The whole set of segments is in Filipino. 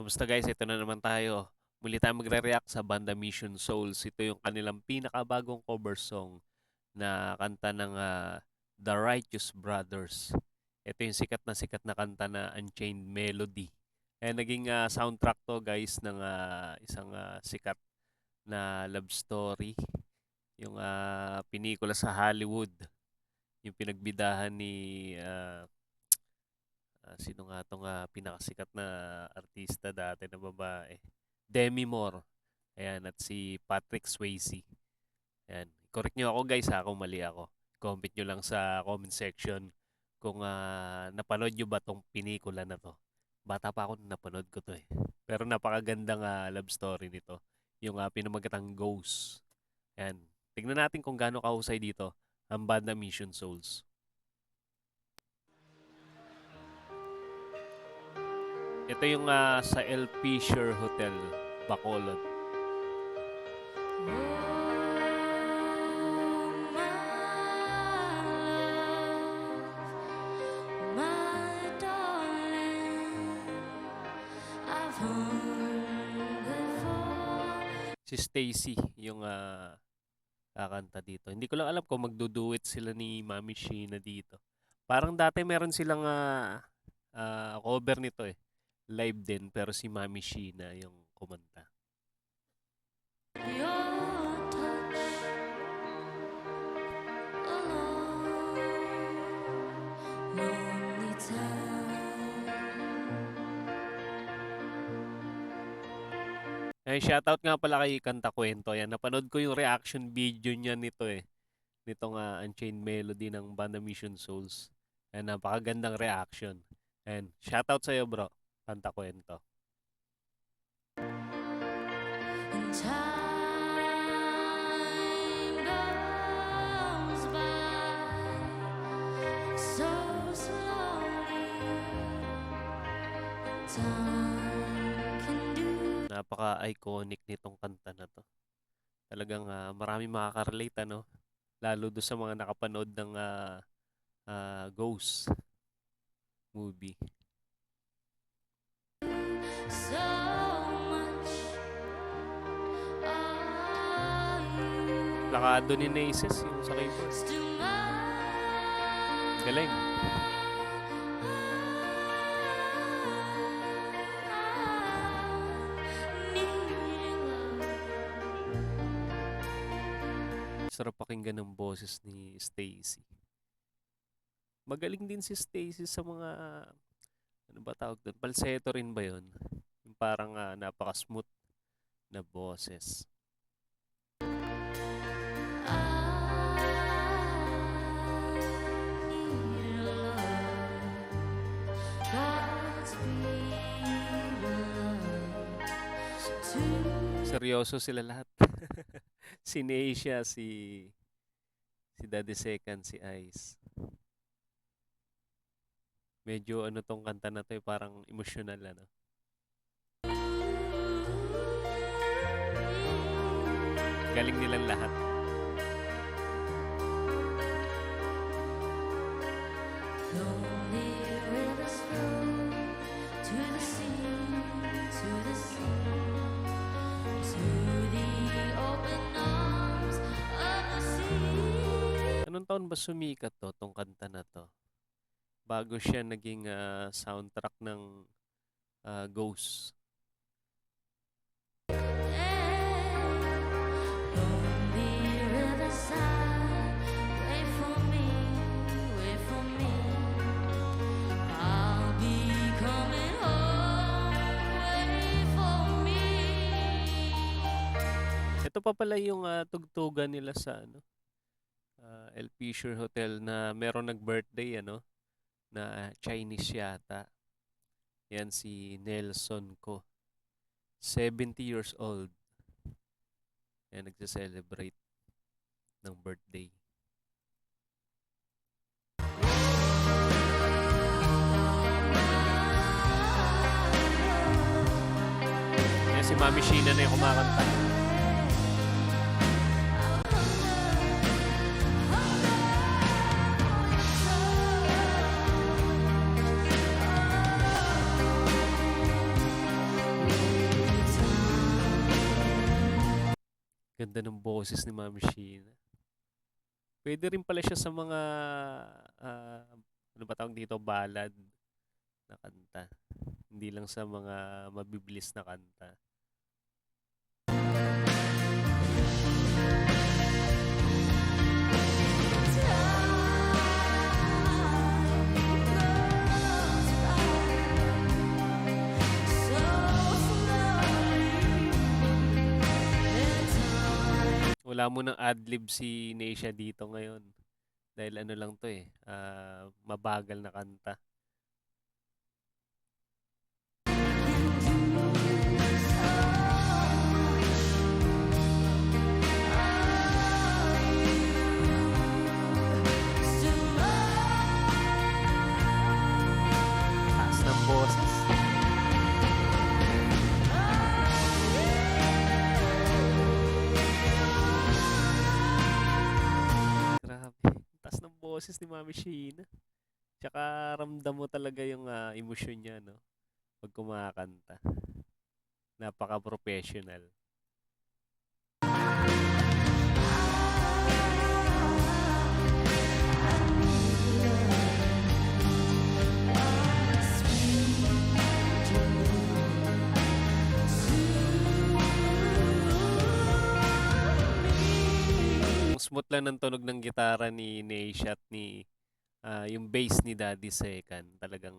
Kumusta guys? Ito na naman tayo. Muli tayo magre-react sa banda Mission Souls. Ito yung kanilang pinakabagong cover song na kanta ng The Righteous Brothers. Ito yung sikat na kanta na Unchained Melody. Naging soundtrack to guys ng isang sikat na love story. Yung pinikula sa Hollywood. Yung pinagbidahan ni sino nga tong pinakasikat na artista dati na babae? Demi Moore. Ayan, at si Patrick Swayze. Ayan. Correct nyo ako guys ha, kung mali ako. Comment nyo lang sa comment section kung napanood nyo ba tong pinikula na to. Bata pa ako nung napanood ko to eh. Pero napakagandang love story nito. Yung pinamagatang Ghost. Ayan. Tignan natin kung gaano kahusay dito ang banda Mission Souls. Ito yung sa El Fisher Hotel, Bacolod. Si Stacy yung kakanta dito. Hindi ko lang alam kung magduduet sila ni Mami Sheena dito. Parang dati meron silang cover nito eh. Live din pero si Mami Sheena yung kumanta. Shoutout nga pala kay Kanta Kwento. Yan, napanood ko yung reaction video niya nito eh. Nitong Unchained Melody ng banda Mission Souls. Ayan, napakagandang reaction. And shoutout sa'yo bro, Kanta Kwento. Napaka-iconic nitong kanta na to. Talagang marami makaka-relate ano. Lalo do sa mga nakapanood ng Ghost movie. Plakado ni Naces yung sa keyboard. Galing. Sarap pakinggan ng boses ni Stacy. Magaling din si Stacy sa mga ano ba tawag doon? Falsetto rin ba 'yon? Yung parang napaka-smooth na boses. Seryoso sila lahat. Si Neisha, si Daddy Second, si Ice. Medyo ano tong kanta na to eh, parang emotional ano. Galing nilang lahat. Anong taon ba sumikat to, tong kanta na to? Bago siya naging soundtrack ng Ghost. Ito pa pala yung tugtugan nila sa ano, El Fisher Hotel na meron nag-birthday ano, na Chinese yata. Yan si Nelson Ko. 70 years old. Yan, nagse-celebrate ng birthday. Yan si Mami Sheena na yung kumakanta. Ganda ng boses ni Ma'am Sheena. Pwede rin pala siya sa mga, ah, ano ba tawag dito, ballad na kanta. Hindi lang sa mga mabibilis na kanta. Wala mo ng adlib si Neisha dito ngayon. Dahil ano lang to eh, mabagal na kanta. Taas ng boses. Grabe. Taas ng boses ni Mami Sheena. Tsaka ramdam mo talaga yung emosyon niya, no? Pag kumakanta. Napaka-professional. Ang smooth lang ng tunog ng gitara ni Neisha at yung bass ni Daddy Second. Talagang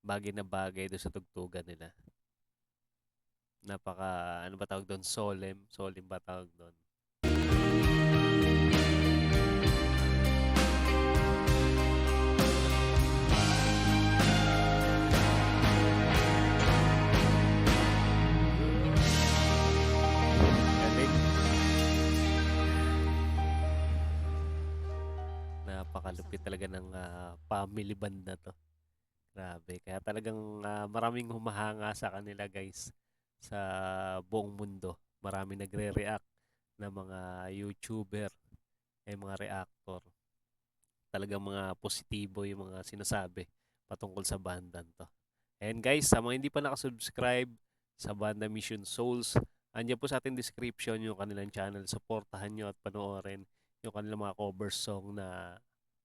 bagay na bagay doon sa tugtugan nila. Napaka, ano ba tawag doon? Solemn. Solemn ba tawag doon? Galing. Napakalupit talaga ng family band na to. Grabe. Kaya talagang maraming humahanga sa kanila guys sa buong mundo. Maraming nagre-react na mga YouTuber, mga reactor. Talagang mga positibo yung mga sinasabi patungkol sa bandan to. And guys, sa mga hindi pa nakasubscribe sa Banda Mission Souls, andyan po sa ating description yung kanilang channel. Supportahan nyo at panoorin yung kanilang mga cover song na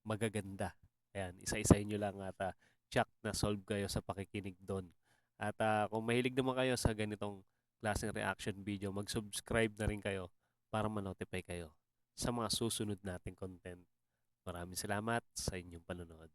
magaganda. Ayan, isa-isahin nyo lang at check na solve kayo sa pakikinig doon. At kung mahilig naman kayo sa ganitong klaseng reaction video, mag-subscribe na rin kayo para ma-notify kayo sa mga susunod nating content. Maraming salamat sa inyong panonood.